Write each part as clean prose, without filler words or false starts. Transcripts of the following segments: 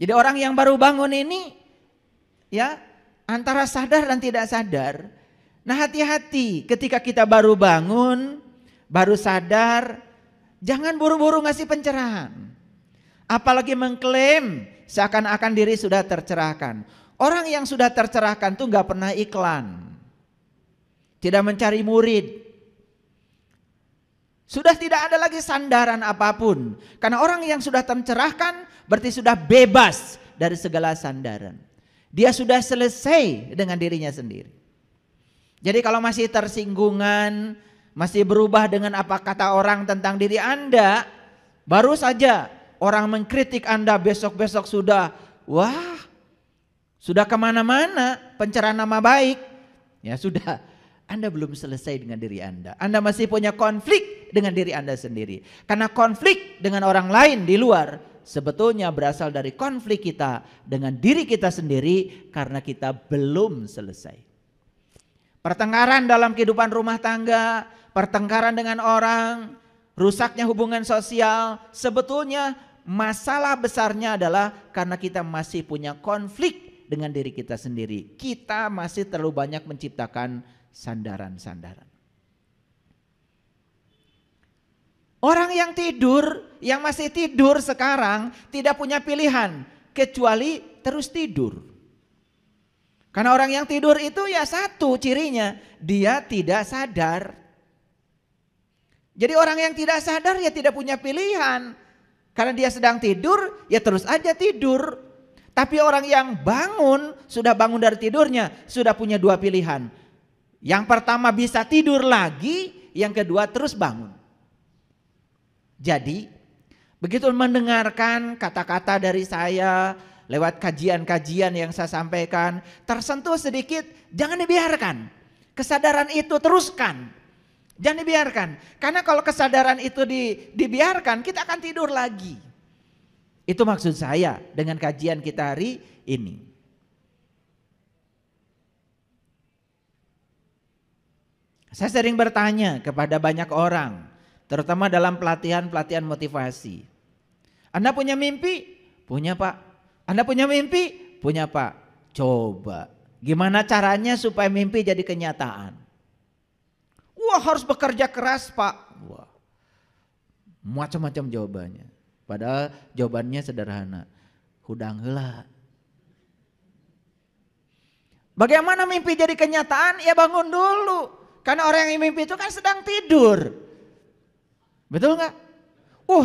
Jadi orang yang baru bangun ini ya antara sadar dan tidak sadar. Nah, hati-hati ketika kita baru bangun, baru sadar, jangan buru-buru ngasih pencerahan. Apalagi mengklaim seakan-akan diri sudah tercerahkan. Orang yang sudah tercerahkan tuh gak pernah iklan. Tidak mencari murid. Sudah tidak ada lagi sandaran apapun. Karena orang yang sudah tercerahkan berarti sudah bebas dari segala sandaran. Dia sudah selesai dengan dirinya sendiri. Jadi kalau masih tersinggungan, masih berubah dengan apa kata orang tentang diri Anda, baru saja orang mengkritik Anda, besok-besok sudah, wah, sudah kemana-mana pencerahan nama baik. Ya sudah, Anda belum selesai dengan diri Anda. Anda masih punya konflik dengan diri Anda sendiri. Karena konflik dengan orang lain di luar sebetulnya berasal dari konflik kita dengan diri kita sendiri karena kita belum selesai. Pertengkaran dalam kehidupan rumah tangga, pertengkaran dengan orang, rusaknya hubungan sosial, sebetulnya masalah besarnya adalah karena kita masih punya konflik dengan diri kita sendiri. Kita masih terlalu banyak menciptakan sandaran-sandaran. Orang yang tidur, yang masih tidur sekarang tidak punya pilihan kecuali terus tidur. Karena orang yang tidur itu ya satu cirinya, dia tidak sadar. Jadi orang yang tidak sadar ya tidak punya pilihan. Karena dia sedang tidur ya terus aja tidur. Tapi orang yang bangun, sudah bangun dari tidurnya, sudah punya dua pilihan. Yang pertama bisa tidur lagi, yang kedua terus bangun. Jadi begitu mendengarkan kata-kata dari saya lewat kajian-kajian yang saya sampaikan, tersentuh sedikit, jangan dibiarkan. Kesadaran itu teruskan. Jangan dibiarkan. Karena kalau kesadaran itu dibiarkan, kita akan tidur lagi. Itu maksud saya dengan kajian kita hari ini. Saya sering bertanya kepada banyak orang, terutama dalam pelatihan-pelatihan motivasi. Anda punya mimpi? Punya, Pak. Anda punya mimpi? Punya, Pak. Coba, gimana caranya supaya mimpi jadi kenyataan? Wah, harus bekerja keras, Pak. Wah, macam-macam jawabannya. Padahal jawabannya sederhana. Hudang heula. Bagaimana mimpi jadi kenyataan? Ya bangun dulu. Karena orang yang mimpi itu kan sedang tidur. Betul nggak?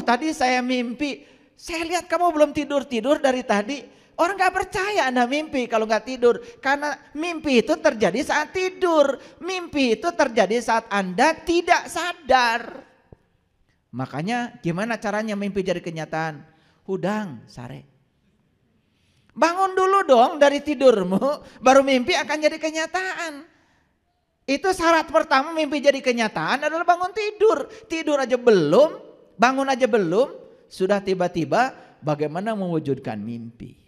Tadi saya mimpi. Saya lihat kamu belum tidur-tidur dari tadi. Orang gak percaya Anda mimpi kalau gak tidur. Karena mimpi itu terjadi saat tidur. Mimpi itu terjadi saat Anda tidak sadar. Makanya gimana caranya mimpi jadi kenyataan? Hudang sare. Bangun dulu dong dari tidurmu. Baru mimpi akan jadi kenyataan. Itu syarat pertama mimpi jadi kenyataan adalah bangun tidur. Tidur aja belum, bangun aja belum. Sudah tiba-tiba bagaimana mewujudkan mimpi.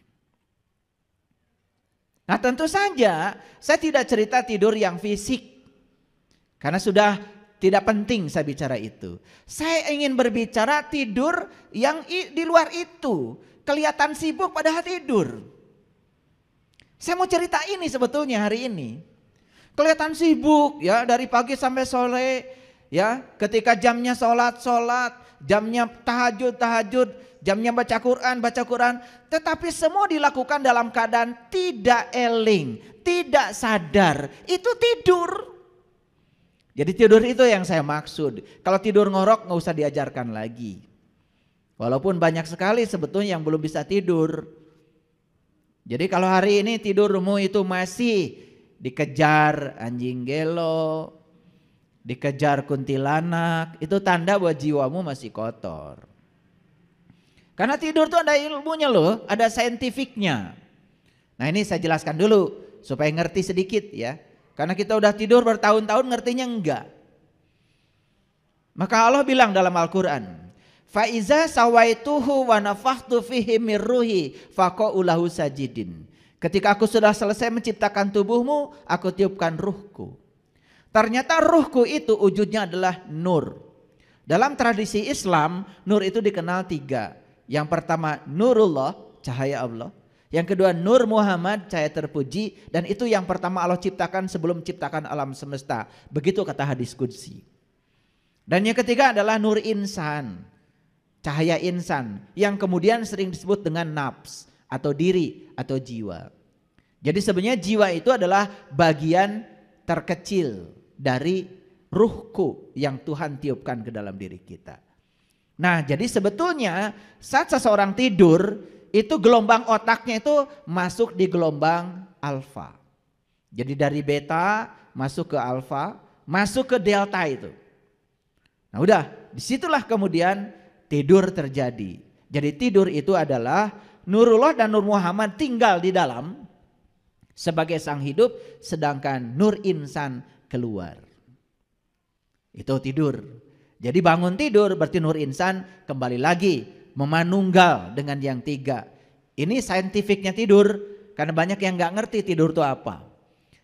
Nah tentu saja saya tidak cerita tidur yang fisik. Karena sudah tidak penting saya bicara itu. Saya ingin berbicara tidur yang di luar itu. Kelihatan sibuk padahal tidur. Saya mau cerita ini sebetulnya hari ini. Kelihatan sibuk ya dari pagi sampai sore. Ya, ketika jamnya sholat, jamnya tahajud, jamnya baca Quran, tetapi semua dilakukan dalam keadaan tidak eling, tidak sadar, itu tidur. Jadi tidur itu yang saya maksud. Kalau tidur ngorok nggak usah diajarkan lagi. Walaupun banyak sekali sebetulnya yang belum bisa tidur. Jadi kalau hari ini tidurmu itu masih dikejar anjing gelo, dikejar kuntilanak, itu tanda bahwa jiwamu masih kotor. Karena tidur tuh ada ilmunya loh, ada saintifiknya. Nah ini saya jelaskan dulu supaya ngerti sedikit ya. Karena kita udah tidur bertahun-tahun ngertinya enggak. Maka Allah bilang dalam Al-Quran, Faiza sawaituhu wa nafakhtu fihi mir ruhi faqa'u lahu sajidin. Ketika aku sudah selesai menciptakan tubuhmu, aku tiupkan ruhku. Ternyata ruhku itu wujudnya adalah nur. Dalam tradisi Islam, nur itu dikenal tiga. Yang pertama nurullah, cahaya Allah. Yang kedua, Nur Muhammad, cahaya terpuji. Dan itu yang pertama Allah ciptakan sebelum ciptakan alam semesta. Begitu kata hadis qudsi. Dan yang ketiga adalah Nur Insan, cahaya insan, yang kemudian sering disebut dengan nafs atau diri atau jiwa. Jadi sebenarnya jiwa itu adalah bagian terkecil dari ruhku yang Tuhan tiupkan ke dalam diri kita. Nah, jadi sebetulnya saat seseorang tidur, itu gelombang otaknya itu masuk di gelombang alfa. Jadi dari beta masuk ke alfa, masuk ke delta itu. Nah udah, disitulah kemudian tidur terjadi. Jadi tidur itu adalah Nurullah dan Nur Muhammad tinggal di dalam sebagai sang hidup, sedangkan Nur Insan keluar. Itu tidur. Jadi bangun tidur berarti Nur Insan kembali lagi memanunggal dengan yang tiga. Ini saintifiknya tidur, karena banyak yang nggak ngerti tidur itu apa.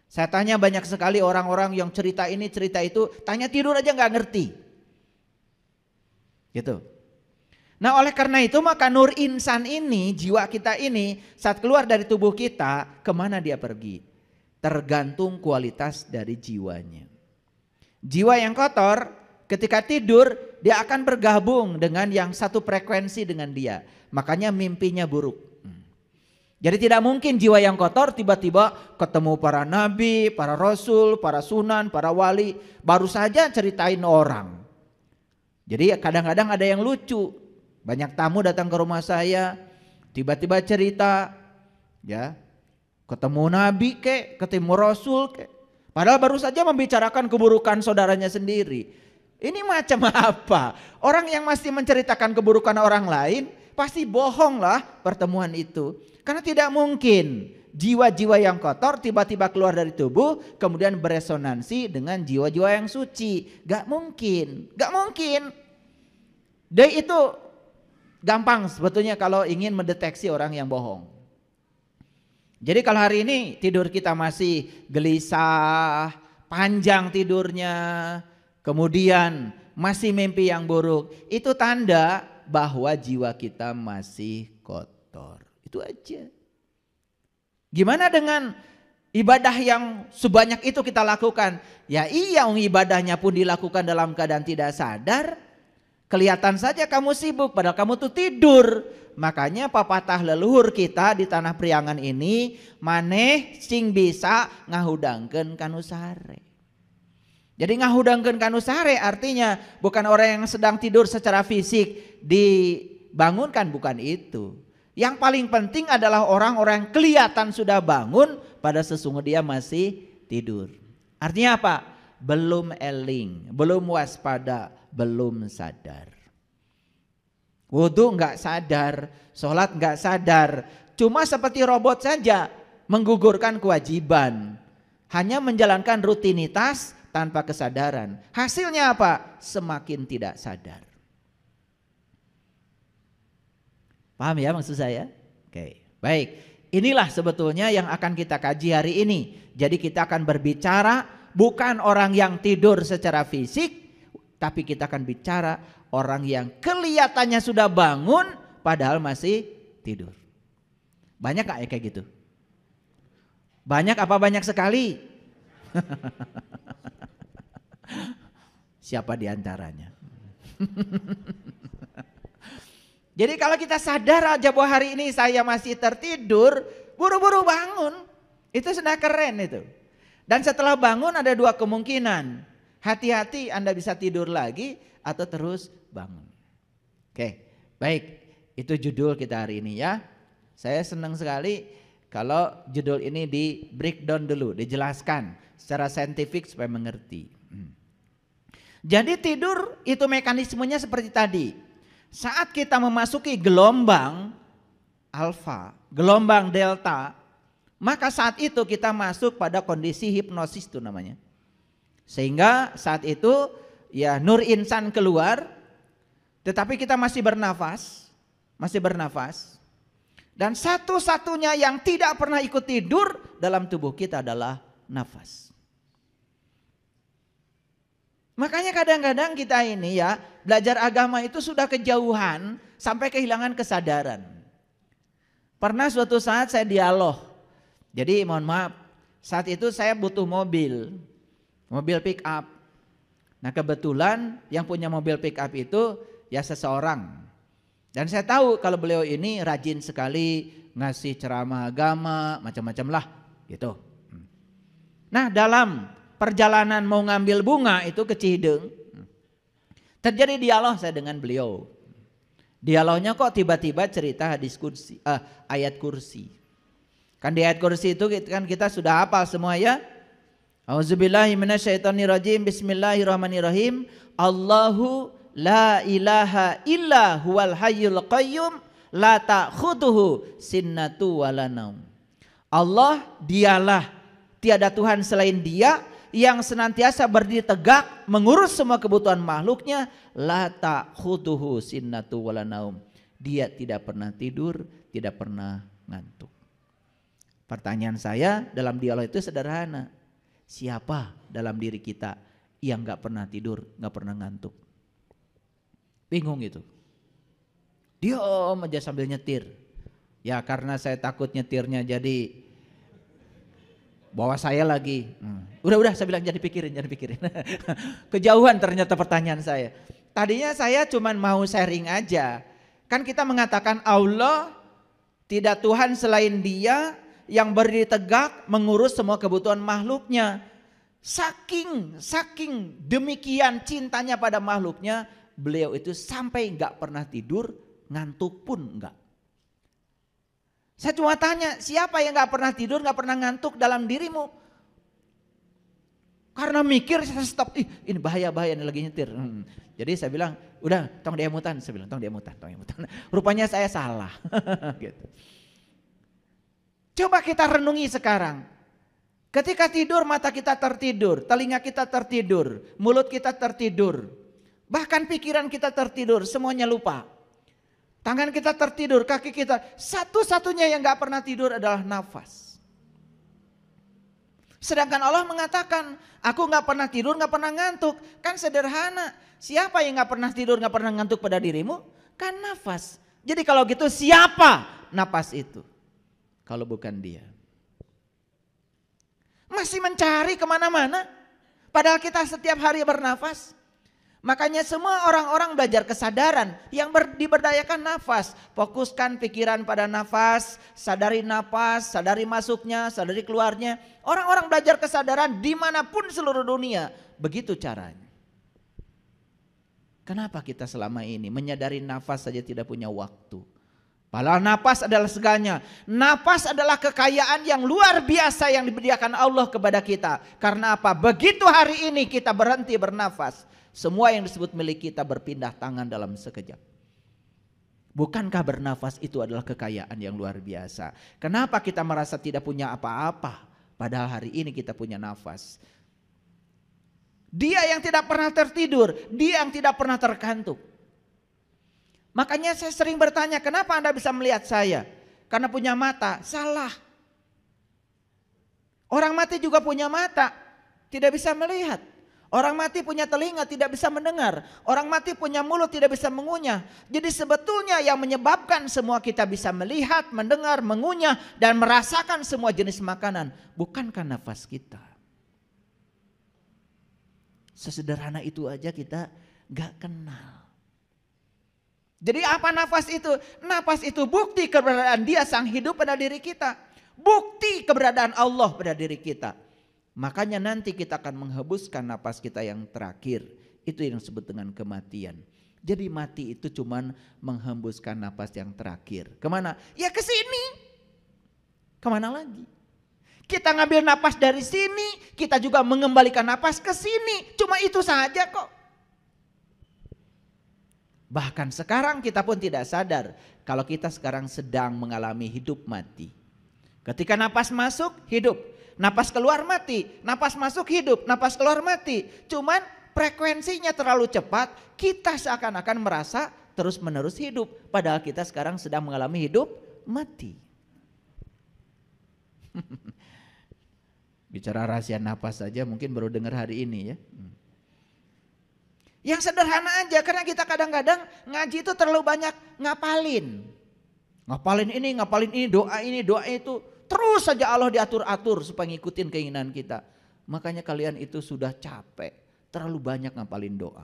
Saya tanya banyak sekali orang-orang yang cerita ini cerita itu, tanya tidur aja nggak ngerti. Gitu. Nah oleh karena itu maka Nur Insan ini, jiwa kita ini saat keluar dari tubuh kita, kemana dia pergi? Tergantung kualitas dari jiwanya. Jiwa yang kotor ketika tidur dia akan bergabung dengan yang satu frekuensi dengan dia. Makanya mimpinya buruk. Jadi tidak mungkin jiwa yang kotor tiba-tiba ketemu para nabi, para rasul, para sunan, para wali. Baru saja ceritain orang. Jadi kadang-kadang ada yang lucu. Banyak tamu datang ke rumah saya, tiba-tiba cerita, ya, ketemu nabi kek, ketemu rasul kek. Padahal baru saja membicarakan keburukan saudaranya sendiri. Ini macam apa? Orang yang masih menceritakan keburukan orang lain pasti bohong lah pertemuan itu. Karena tidak mungkin jiwa-jiwa yang kotor tiba-tiba keluar dari tubuh kemudian beresonansi dengan jiwa-jiwa yang suci. Gak mungkin, gak mungkin. Dan itu gampang sebetulnya kalau ingin mendeteksi orang yang bohong. Jadi kalau hari ini tidur kita masih gelisah, panjang tidurnya, kemudian masih mimpi yang buruk, itu tanda bahwa jiwa kita masih kotor. Itu aja. Gimana dengan ibadah yang sebanyak itu kita lakukan? Ya iya, ibadahnya pun dilakukan dalam keadaan tidak sadar. Kelihatan saja kamu sibuk padahal kamu tuh tidur. Makanya pepatah leluhur kita di tanah Priangan ini, maneh sing bisa ngahudangkeun kanu sare. Jadi ngahudangkeun kanu sare artinya bukan orang yang sedang tidur secara fisik dibangunkan, bukan itu. Yang paling penting adalah orang-orang yang kelihatan sudah bangun pada sesungguhnya dia masih tidur. Artinya apa? Belum eling, belum waspada, belum sadar. Wudhu nggak sadar, sholat nggak sadar, cuma seperti robot saja menggugurkan kewajiban, hanya menjalankan rutinitas tanpa kesadaran. Hasilnya apa? Semakin tidak sadar. Paham ya maksud saya? Oke, baik. Inilah sebetulnya yang akan kita kaji hari ini. Jadi kita akan berbicara bukan orang yang tidur secara fisik, tapi kita akan bicara orang yang kelihatannya sudah bangun padahal masih tidur. Banyak gak ya kayak gitu? Banyak apa banyak sekali? Siapa di antaranya? Jadi kalau kita sadar aja bahwa hari ini saya masih tertidur, buru-buru bangun. Itu sudah keren itu. Dan setelah bangun ada dua kemungkinan. Hati-hati Anda bisa tidur lagi atau terus bangun. Oke, baik. Itu judul kita hari ini ya. Saya senang sekali kalau judul ini di breakdown dulu, dijelaskan secara saintifik supaya mengerti. Jadi tidur itu mekanismenya seperti tadi. Saat kita memasuki gelombang alfa, gelombang delta, maka saat itu kita masuk pada kondisi hipnosis itu namanya. Sehingga saat itu ya nur insan keluar, tetapi kita masih bernafas, Dan satu-satunya yang tidak pernah ikut tidur dalam tubuh kita adalah nafas. Makanya kadang-kadang kita ini ya belajar agama itu sudah kejauhan sampai kehilangan kesadaran. Pernah suatu saat saya dialog. Jadi mohon maaf, saat itu saya butuh mobil pick up. Nah kebetulan yang punya mobil pick up itu ya seseorang. Dan saya tahu kalau beliau ini rajin sekali ngasih ceramah agama, macam-macam lah gitu. Nah dalam perjalanan mau ngambil bunga itu ke Cihideng, terjadi dialog saya dengan beliau. Dialognya kok tiba-tiba cerita ayat kursi. Kan di ayat kursi itu kan kita sudah hafal semua ya. Auzubillahi minasyaitonirrajim. Bismillahirrahmanirrahim. Allahu la ilaha illa huwal hayyul qayyum la ta'khuduhu sinnatu wala naum. Allah dialah, tiada Tuhan selain Dia yang senantiasa berdiri tegak mengurus semua kebutuhan makhluknya, la ta'khuduhu sinnatu wala naum. Dia tidak pernah tidur, tidak pernah ngantuk. Pertanyaan saya dalam dialog itu sederhana. Siapa dalam diri kita yang gak pernah tidur, gak pernah ngantuk? Bingung gitu. Diam aja sambil nyetir. Ya karena saya takut nyetirnya jadi bawa saya lagi. Udah saya bilang jangan dipikirin. Kejauhan ternyata pertanyaan saya. Tadinya saya cuman mau sharing aja. Kan kita mengatakan Allah tidak Tuhan selain Dia yang berdiri tegak mengurus semua kebutuhan makhluknya. Saking demikian cintanya pada makhluknya, beliau itu sampai gak pernah tidur, ngantuk pun enggak. Saya cuma tanya, siapa yang gak pernah tidur, gak pernah ngantuk dalam dirimu? Karena mikir saya stop, ini bahaya ini lagi nyetir. Jadi saya bilang, udah tong diemutan. Saya bilang, tong diemutan. Rupanya saya salah. Gitu. Coba kita renungi sekarang. Ketika tidur mata kita tertidur, telinga kita tertidur, mulut kita tertidur. Bahkan pikiran kita tertidur, semuanya lupa. Tangan kita tertidur, kaki kita. Satu-satunya yang gak pernah tidur adalah nafas. Sedangkan Allah mengatakan, aku gak pernah tidur, gak pernah ngantuk. Kan sederhana. Siapa yang gak pernah tidur, gak pernah ngantuk pada dirimu? Kan nafas. Jadi kalau gitu siapa nafas itu? Kalau bukan Dia. Masih mencari kemana-mana. Padahal kita setiap hari bernafas. Makanya semua orang-orang belajar kesadaran yang diberdayakan nafas. Fokuskan pikiran pada nafas, sadari nafas, sadari masuknya, sadari keluarnya. Orang-orang belajar kesadaran dimanapun seluruh dunia. Begitu caranya. Kenapa kita selama ini menyadari nafas saja tidak punya waktu? Padahal nafas adalah segalanya. Nafas adalah kekayaan yang luar biasa yang diberikan Allah kepada kita. Karena apa? Begitu hari ini kita berhenti bernafas, semua yang disebut milik kita berpindah tangan dalam sekejap. Bukankah bernafas itu adalah kekayaan yang luar biasa? Kenapa kita merasa tidak punya apa-apa? Padahal hari ini kita punya nafas. Dia yang tidak pernah tertidur, Dia yang tidak pernah terkantuk. Makanya saya sering bertanya, kenapa Anda bisa melihat saya? Karena punya mata. Salah. Orang mati juga punya mata, tidak bisa melihat. Orang mati punya telinga, tidak bisa mendengar. Orang mati punya mulut, tidak bisa mengunyah. Jadi sebetulnya yang menyebabkan semua kita bisa melihat, mendengar, mengunyah, dan merasakan semua jenis makanan, bukankah nafas kita? Sesederhana itu aja kita gak kenal. Jadi apa nafas itu? Nafas itu bukti keberadaan Dia sang hidup pada diri kita. Bukti keberadaan Allah pada diri kita. Makanya nanti kita akan menghembuskan nafas kita yang terakhir. Itu yang disebut dengan kematian. Jadi mati itu cuman menghembuskan nafas yang terakhir. Kemana? Ya ke sini. Kemana lagi? Kita ngambil nafas dari sini, kita juga mengembalikan nafas ke sini. Cuma itu saja kok. Bahkan sekarang kita pun tidak sadar kalau kita sekarang sedang mengalami hidup mati. Ketika napas masuk hidup, napas keluar mati, napas masuk hidup, napas keluar mati. Cuman frekuensinya terlalu cepat, kita seakan-akan merasa terus menerus hidup. Padahal kita sekarang sedang mengalami hidup mati. Bicara rahasia napas saja mungkin baru dengar hari ini ya. Yang sederhana aja, karena kita kadang-kadang ngaji itu terlalu banyak ngapalin. Ngapalin ini, doa itu. Terus saja Allah diatur-atur supaya ngikutin keinginan kita. Makanya kalian itu sudah capek, terlalu banyak ngapalin doa.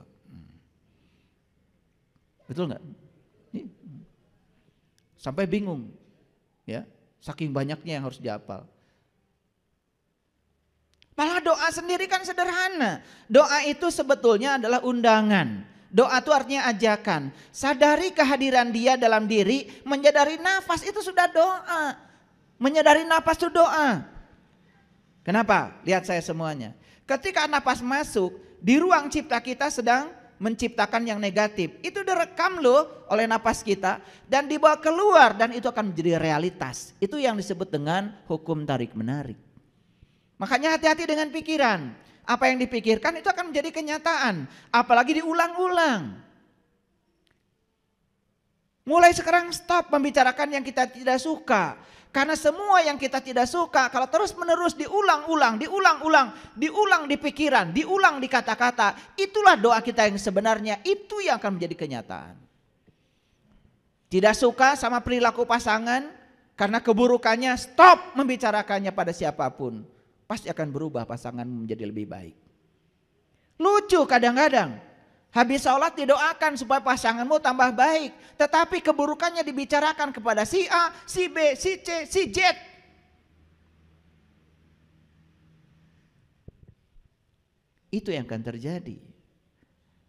Betul nggak? Sampai bingung, ya, saking banyaknya yang harus dihafal. Malah doa sendiri kan sederhana. Doa itu sebetulnya adalah undangan. Doa itu artinya ajakan. Sadari kehadiran Dia dalam diri, menyadari nafas itu sudah doa. Menyadari nafas itu doa. Kenapa? Lihat saya semuanya. Ketika nafas masuk, di ruang cipta kita sedang menciptakan yang negatif. Itu direkam loh oleh nafas kita dan dibawa keluar dan itu akan menjadi realitas. Itu yang disebut dengan hukum tarik menarik. Makanya hati-hati dengan pikiran. Apa yang dipikirkan itu akan menjadi kenyataan. Apalagi diulang-ulang. Mulai sekarang stop membicarakan yang kita tidak suka. Karena semua yang kita tidak suka kalau terus menerus diulang-ulang di pikiran, diulang di kata-kata. Itulah doa kita yang sebenarnya, itu yang akan menjadi kenyataan. Tidak suka sama perilaku pasangan karena keburukannya, stop membicarakannya pada siapapun. Pasti akan berubah pasangan menjadi lebih baik. Lucu kadang-kadang. Habis sholat didoakan supaya pasanganmu tambah baik. Tetapi keburukannya dibicarakan kepada si A, si B, si C, si Z. Itu yang akan terjadi.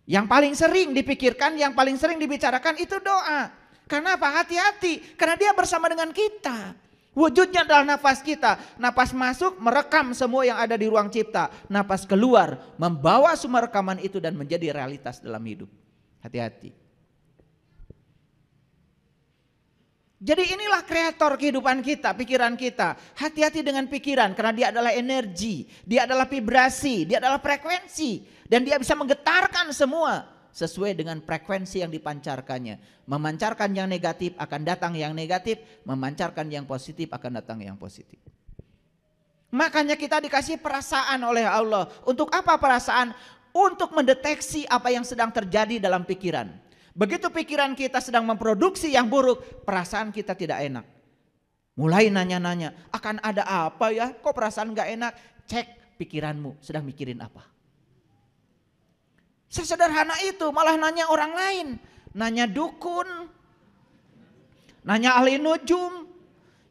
Yang paling sering dipikirkan, yang paling sering dibicarakan itu doa. Karena apa? Hati-hati. Karena Dia bersama dengan kita. Wujudnya adalah nafas kita. Nafas masuk merekam semua yang ada di ruang cipta. Nafas keluar membawa semua rekaman itu dan menjadi realitas dalam hidup. Hati-hati. Jadi inilah kreator kehidupan kita, pikiran kita. Hati-hati dengan pikiran karena dia adalah energi, dia adalah vibrasi, dia adalah frekuensi. Dan dia bisa menggetarkan semua sesuai dengan frekuensi yang dipancarkannya. Memancarkan yang negatif akan datang yang negatif, memancarkan yang positif akan datang yang positif. Makanya kita dikasih perasaan oleh Allah. Untuk apa perasaan? Untuk mendeteksi apa yang sedang terjadi dalam pikiran. Begitu pikiran kita sedang memproduksi yang buruk, perasaan kita tidak enak. Mulai nanya-nanya, akan ada apa ya? Kok perasaan gak enak? Cek pikiranmu sedang mikirin apa. Sesederhana itu, malah nanya orang lain. Nanya dukun, nanya ahli nujum.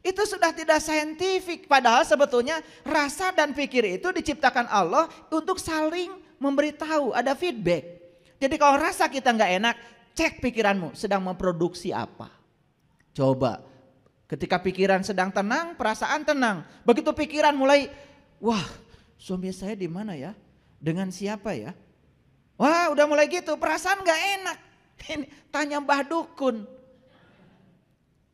Itu sudah tidak saintifik. Padahal sebetulnya rasa dan pikir itu diciptakan Allah untuk saling memberitahu, ada feedback. Jadi kalau rasa kita gak enak, cek pikiranmu sedang memproduksi apa. Coba, ketika pikiran sedang tenang, perasaan tenang. Begitu pikiran mulai, wah suami saya di mana ya? Dengan siapa ya? Wah udah mulai gitu, perasaan gak enak. Ini, tanya Mbah Dukun.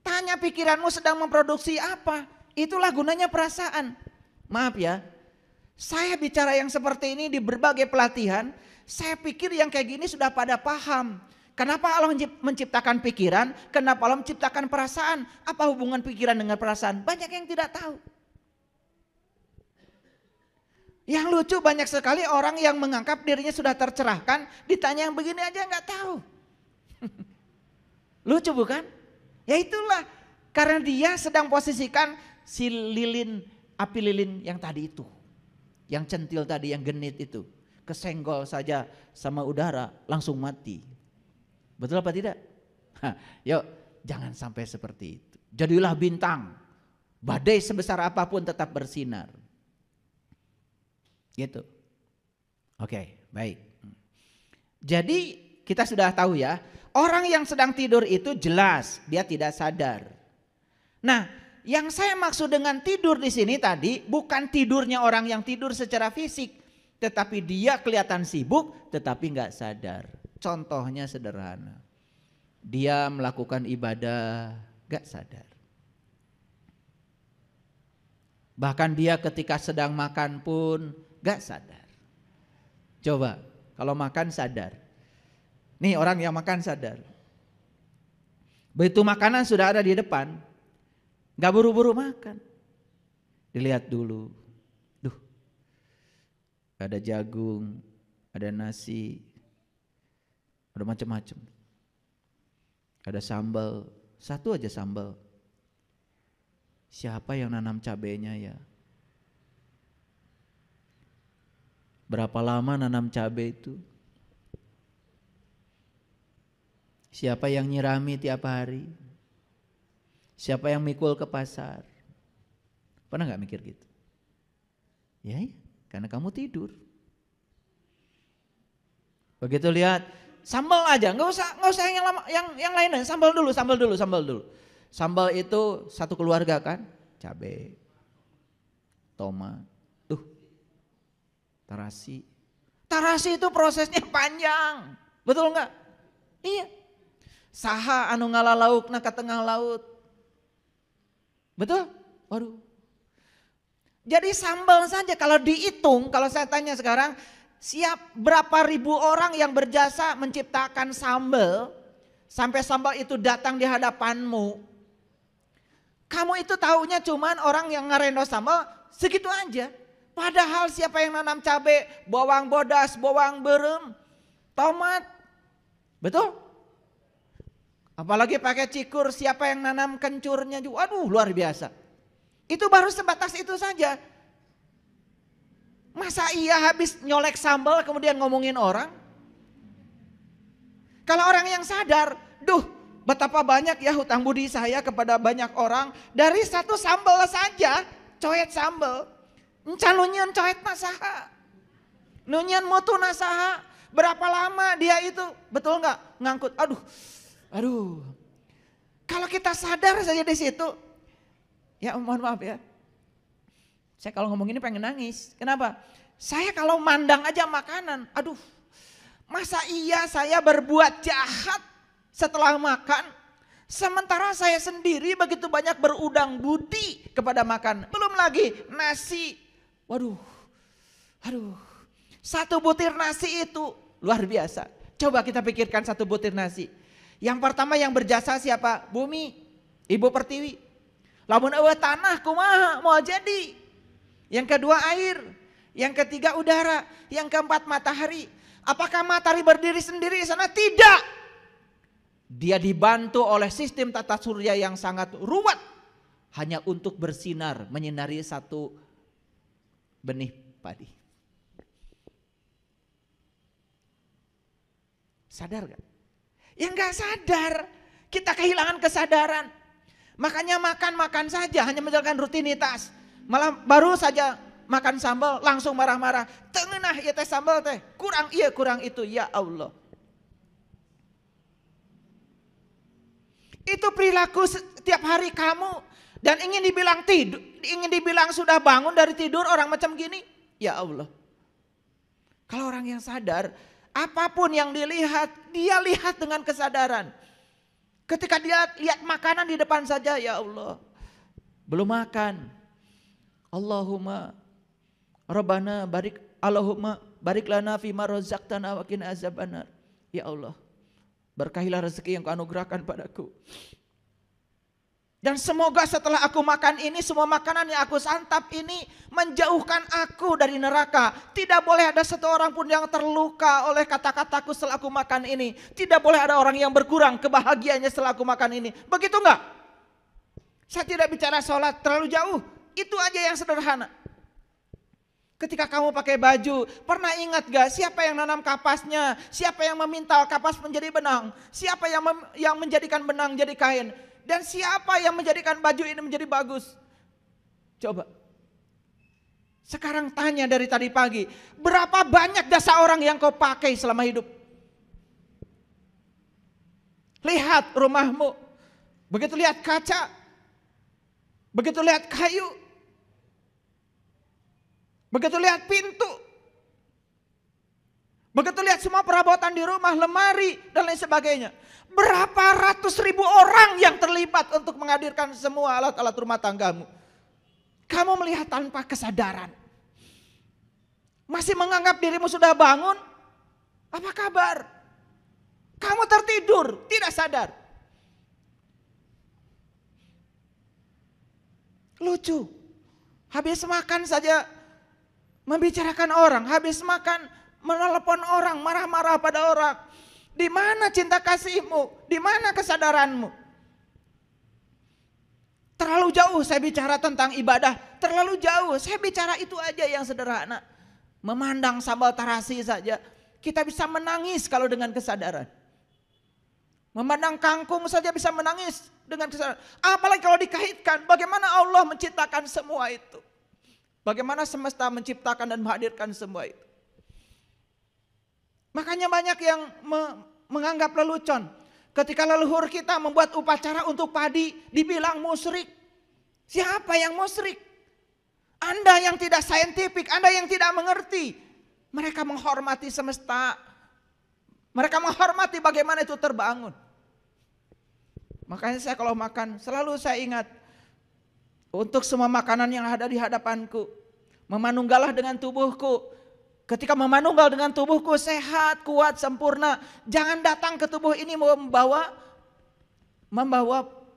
Tanya pikiranmu sedang memproduksi apa. Itulah gunanya perasaan. Maaf ya, saya bicara yang seperti ini di berbagai pelatihan. Saya pikir yang kayak gini sudah pada paham. Kenapa Allah menciptakan pikiran? Kenapa Allah menciptakan perasaan? Apa hubungan pikiran dengan perasaan? Banyak yang tidak tahu. Yang lucu banyak sekali orang yang menganggap dirinya sudah tercerahkan, ditanya yang begini aja nggak tahu. Lucu bukan? Ya itulah, karena dia sedang posisikan si lilin, api lilin yang tadi itu. Yang centil tadi, yang genit itu. Kesenggol saja sama udara langsung mati. Betul apa tidak? Yuk jangan sampai seperti itu. Jadilah bintang, badai sebesar apapun tetap bersinar. Gitu. Oke, baik. Jadi kita sudah tahu ya, orang yang sedang tidur itu jelas dia tidak sadar. Nah, yang saya maksud dengan tidur di sini tadi bukan tidurnya orang yang tidur secara fisik, tetapi dia kelihatan sibuk tetapi nggak sadar. Contohnya sederhana, dia melakukan ibadah nggak sadar. Bahkan dia ketika sedang makan pun gak sadar. Coba kalau makan sadar. Nih orang yang makan sadar. Begitu makanan sudah ada di depan, gak buru-buru makan. Dilihat dulu. Duh, ada jagung, ada nasi, ada macam-macam. Ada sambal, Satu aja sambal. Siapa yang nanam cabenya ya? Berapa lama nanam cabai itu? Siapa yang nyirami tiap hari? Siapa yang mikul ke pasar? Pernah gak mikir gitu? Ya, karena kamu tidur. Begitu lihat sambal aja, nggak usah yang lama, yang lainnya, sambal dulu. Sambal itu satu keluarga kan, cabai, tomat, terasi. Terasi itu prosesnya panjang, betul nggak? Iya. Saha anu ngalalaukna ka tengah laut, betul? Waduh. Jadi sambal saja kalau dihitung, kalau saya tanya sekarang, siap berapa ribu orang yang berjasa menciptakan sambal, sampai sambal itu datang di hadapanmu. Kamu itu taunya cuman orang yang ngerendo sambal segitu aja. Padahal siapa yang nanam cabai, bawang bodas, bawang berem, tomat. Betul? Apalagi pakai cikur, siapa yang nanam kencurnya juga. Waduh, luar biasa. Itu baru sebatas itu saja. Masa iya habis nyolek sambal kemudian ngomongin orang? Kalau orang yang sadar, betapa banyak ya hutang budi saya kepada banyak orang. Dari satu sambal saja, coet sambal. Encalunyan coet nasaha. Nunyan mutu nasaha. Berapa lama dia itu, betul nggak ngangkut? Aduh. Kalau kita sadar saja di situ, ya mohon maaf ya. Saya kalau ngomong ini pengen nangis. Kenapa? Saya kalau mandang aja makanan, masa iya saya berbuat jahat setelah makan, sementara saya sendiri begitu banyak berudang budi kepada makan. Belum lagi nasi, satu butir nasi itu luar biasa. Coba kita pikirkan satu butir nasi. Yang pertama yang berjasa siapa? Bumi, Ibu Pertiwi. Lamun eueuh tanah kumaha mau jadi. Yang kedua air, yang ketiga udara, yang keempat matahari. Apakah matahari berdiri sendiri di sana? Tidak. Dia dibantu oleh sistem tata surya yang sangat ruwet hanya untuk bersinar menyinari satu benih padi. Sadar gak? Ya gak sadar, kita kehilangan kesadaran. Makanya makan saja, hanya menjalankan rutinitas. Malah baru saja makan sambal langsung marah-marah. Tengenah ya teh sambal teh, kurang iya kurang itu, ya Allah. Itu perilaku setiap hari kamu dan ingin dibilang tidur, ingin dibilang sudah bangun dari tidur orang macam gini, ya Allah. Kalau orang yang sadar, apapun yang dilihat, dia lihat dengan kesadaran. Ketika dia lihat makanan di depan saja, ya Allah, belum makan. Allahumma Rabbana barik, Allahumma barik lana fima razaqtana wa qina azabannar. Ya Allah, berkahilah rezeki yang Kau anugerahkan padaku. Dan semoga setelah aku makan ini, semua makanan yang aku santap ini menjauhkan aku dari neraka. Tidak boleh ada satu orang pun yang terluka oleh kata-kataku setelah aku makan ini. Tidak boleh ada orang yang berkurang kebahagiaannya setelah aku makan ini. Begitu enggak? Saya tidak bicara sholat terlalu jauh. Itu aja yang sederhana. Ketika kamu pakai baju, pernah ingat gak siapa yang nanam kapasnya? Siapa yang memintal kapas menjadi benang? Siapa yang menjadikan benang jadi kain? Dan siapa yang menjadikan baju ini menjadi bagus? Coba. Sekarang tanya dari tadi pagi, berapa banyak jasa orang yang kau pakai selama hidup? Lihat rumahmu, begitu lihat kaca, begitu lihat kayu, begitu lihat pintu, begitu lihat semua perabotan di rumah, lemari dan lain sebagainya. Berapa ratus ribu orang yang terlibat untuk menghadirkan semua alat-alat rumah tanggamu. Kamu melihat tanpa kesadaran. Masih menganggap dirimu sudah bangun? Apa kabar? Kamu tertidur, tidak sadar. Lucu. Habis makan saja membicarakan orang, habis makan menelepon orang, marah-marah pada orang. Di mana cinta kasihmu? Di mana kesadaranmu? Terlalu jauh saya bicara tentang ibadah, terlalu jauh. Saya bicara itu aja yang sederhana. Memandang sambal terasi saja, kita bisa menangis kalau dengan kesadaran. Memandang kangkung saja bisa menangis dengan kesadaran. Apalagi kalau dikaitkan bagaimana Allah menciptakan semua itu. Bagaimana semesta menciptakan dan menghadirkan semua itu. Makanya banyak yang menganggap lelucon. Ketika leluhur kita membuat upacara untuk padi, dibilang musyrik. Siapa yang musyrik? Anda yang tidak saintifik, Anda yang tidak mengerti. Mereka menghormati semesta. Mereka menghormati bagaimana itu terbangun. Makanya saya kalau makan, selalu saya ingat. Untuk semua makanan yang ada di hadapanku, memanunggalah dengan tubuhku. Ketika memanunggal dengan tubuhku sehat, kuat, sempurna. Jangan datang ke tubuh ini membawa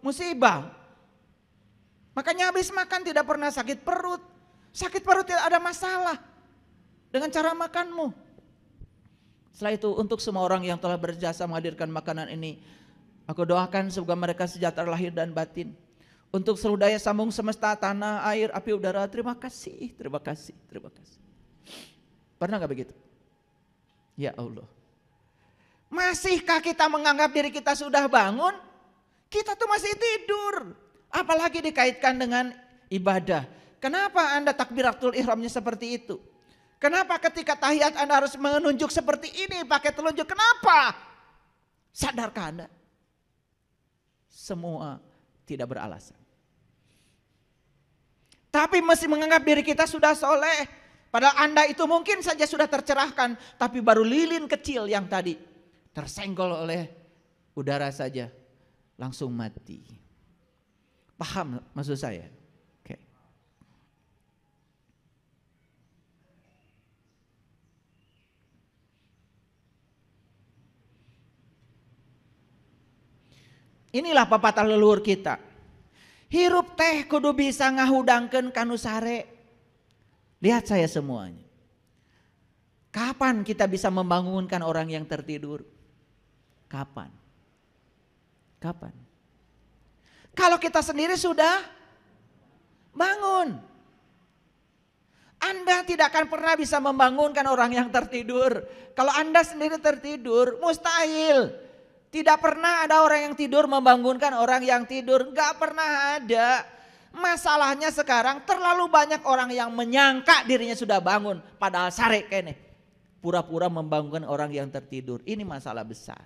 musibah. Makanya habis makan tidak pernah sakit perut. Sakit perut tidak ada masalah dengan cara makanmu. Setelah itu untuk semua orang yang telah berjasa menghadirkan makanan ini, aku doakan semoga mereka sejahtera lahir dan batin. Untuk seluruh daya sambung semesta, tanah, air, api, udara, terima kasih, terima kasih, terima kasih. Pernah gak begitu? Ya Allah. Masihkah kita menganggap diri kita sudah bangun? Kita tuh masih tidur. Apalagi dikaitkan dengan ibadah. Kenapa Anda takbiratul ihramnya seperti itu? Kenapa ketika tahiyat Anda harus menunjuk seperti ini pakai telunjuk? Kenapa? Sadarkah Anda? Semua tidak beralasan. Tapi masih menganggap diri kita sudah soleh. Padahal Anda itu mungkin saja sudah tercerahkan. Tapi baru lilin kecil yang tadi tersenggol oleh udara saja. Langsung mati. Paham maksud saya? Oke. Inilah pepatah leluhur kita. Hirup teh kudu bisa ngahudangkeun kanu sare. Lihat saya semuanya. Kapan kita bisa membangunkan orang yang tertidur? Kapan? Kapan? Kalau kita sendiri sudah bangun. Anda tidak akan pernah bisa membangunkan orang yang tertidur. Kalau Anda sendiri tertidur, mustahil. Tidak pernah ada orang yang tidur membangunkan orang yang tidur. Gak pernah ada. Masalahnya sekarang terlalu banyak orang yang menyangka dirinya sudah bangun. Padahal sare kene. Pura-pura membangunkan orang yang tertidur. Ini masalah besar.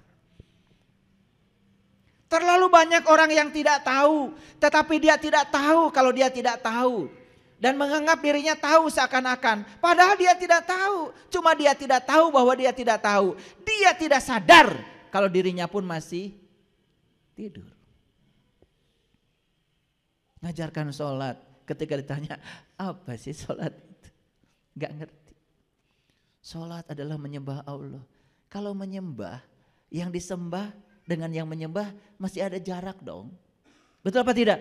Terlalu banyak orang yang tidak tahu. Tetapi dia tidak tahu kalau dia tidak tahu. Dan menganggap dirinya tahu seakan-akan. Padahal dia tidak tahu. Cuma dia tidak tahu bahwa dia tidak tahu. Dia tidak sadar kalau dirinya pun masih tidur. Ngajarkan sholat, ketika ditanya apa sih sholat itu? Gak ngerti. Sholat adalah menyembah Allah. Kalau menyembah, yang disembah dengan yang menyembah masih ada jarak dong. Betul apa tidak?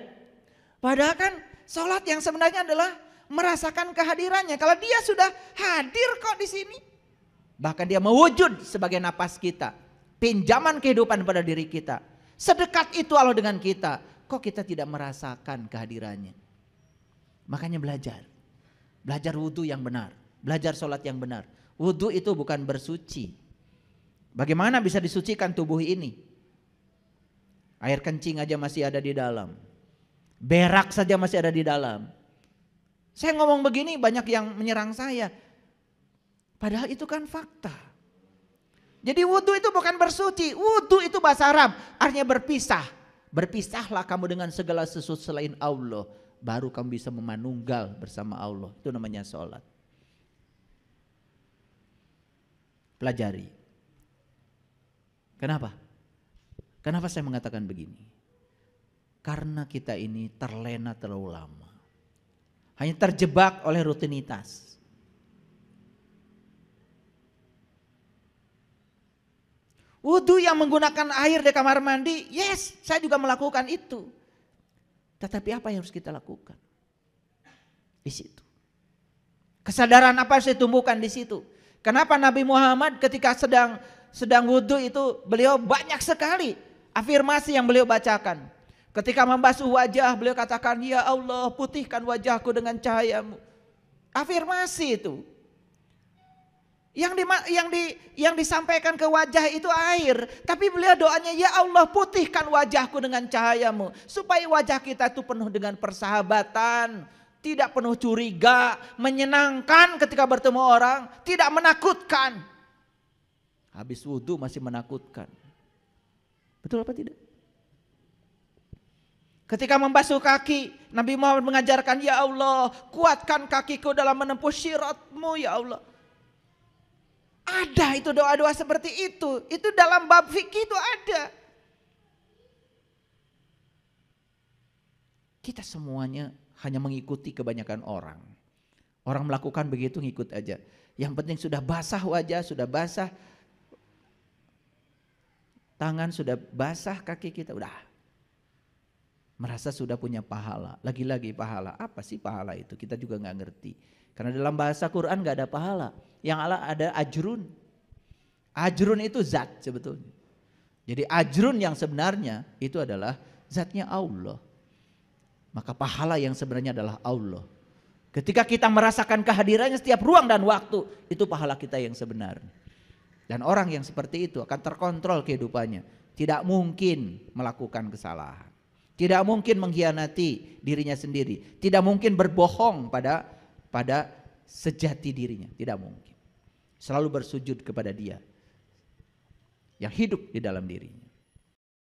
Padahal kan sholat yang sebenarnya adalah merasakan kehadirannya. Kalau dia sudah hadir kok di sini. Bahkan dia mewujud sebagai napas kita. Pinjaman kehidupan pada diri kita. Sedekat itu Allah dengan kita. Kok kita tidak merasakan kehadirannya? Makanya belajar. Belajar wudhu yang benar. Belajar sholat yang benar. Wudhu itu bukan bersuci. Bagaimana bisa disucikan tubuh ini? Air kencing aja masih ada di dalam. Berak saja masih ada di dalam. Saya ngomong begini banyak yang menyerang saya. Padahal itu kan fakta. Jadi wudhu itu bukan bersuci. Wudhu itu bahasa Arab. Artinya berpisah. Berpisahlah kamu dengan segala sesuatu selain Allah. Baru kamu bisa memanunggal bersama Allah. Itu namanya sholat. Pelajari. Kenapa? Kenapa saya mengatakan begini? Karena kita ini terlena terlalu lama. Hanya terjebak oleh rutinitas. Wudhu yang menggunakan air di kamar mandi, yes, saya juga melakukan itu. Tetapi apa yang harus kita lakukan? Di situ. Kesadaran apa yang saya tumbuhkan di situ? Kenapa Nabi Muhammad ketika sedang wudhu itu beliau banyak sekali afirmasi yang beliau bacakan. Ketika membasuh wajah beliau katakan, ya Allah putihkan wajahku dengan cahayamu. Afirmasi itu. Yang disampaikan ke wajah itu air. Tapi beliau doanya, ya Allah putihkan wajahku dengan cahayamu. Supaya wajah kita itu penuh dengan persahabatan. Tidak penuh curiga. Menyenangkan ketika bertemu orang. Tidak menakutkan. Habis wudhu masih menakutkan. Betul apa tidak? Ketika membasuh kaki, Nabi Muhammad mengajarkan, ya Allah kuatkan kakiku dalam menempuh syiratmu ya Allah. Ada itu doa-doa seperti itu. Itu dalam bab fikih itu ada. Kita semuanya hanya mengikuti kebanyakan orang. Orang melakukan begitu ngikut aja. Yang penting sudah basah wajah, sudah basah tangan, sudah basah kaki kita, udah. Merasa sudah punya pahala. Lagi-lagi pahala. Apa sih pahala itu? Kita juga gak ngerti. Karena dalam bahasa Quran gak ada pahala. Yang ada ajrun. Ajrun itu zat sebetulnya. Jadi ajrun yang sebenarnya itu adalah zatnya Allah. Maka pahala yang sebenarnya adalah Allah. Ketika kita merasakan kehadirannya setiap ruang dan waktu, itu pahala kita yang sebenarnya. Dan orang yang seperti itu akan terkontrol kehidupannya. Tidak mungkin melakukan kesalahan. Tidak mungkin mengkhianati dirinya sendiri. Tidak mungkin berbohong pada sejati dirinya. Tidak mungkin. Selalu bersujud kepada Dia yang hidup di dalam dirinya.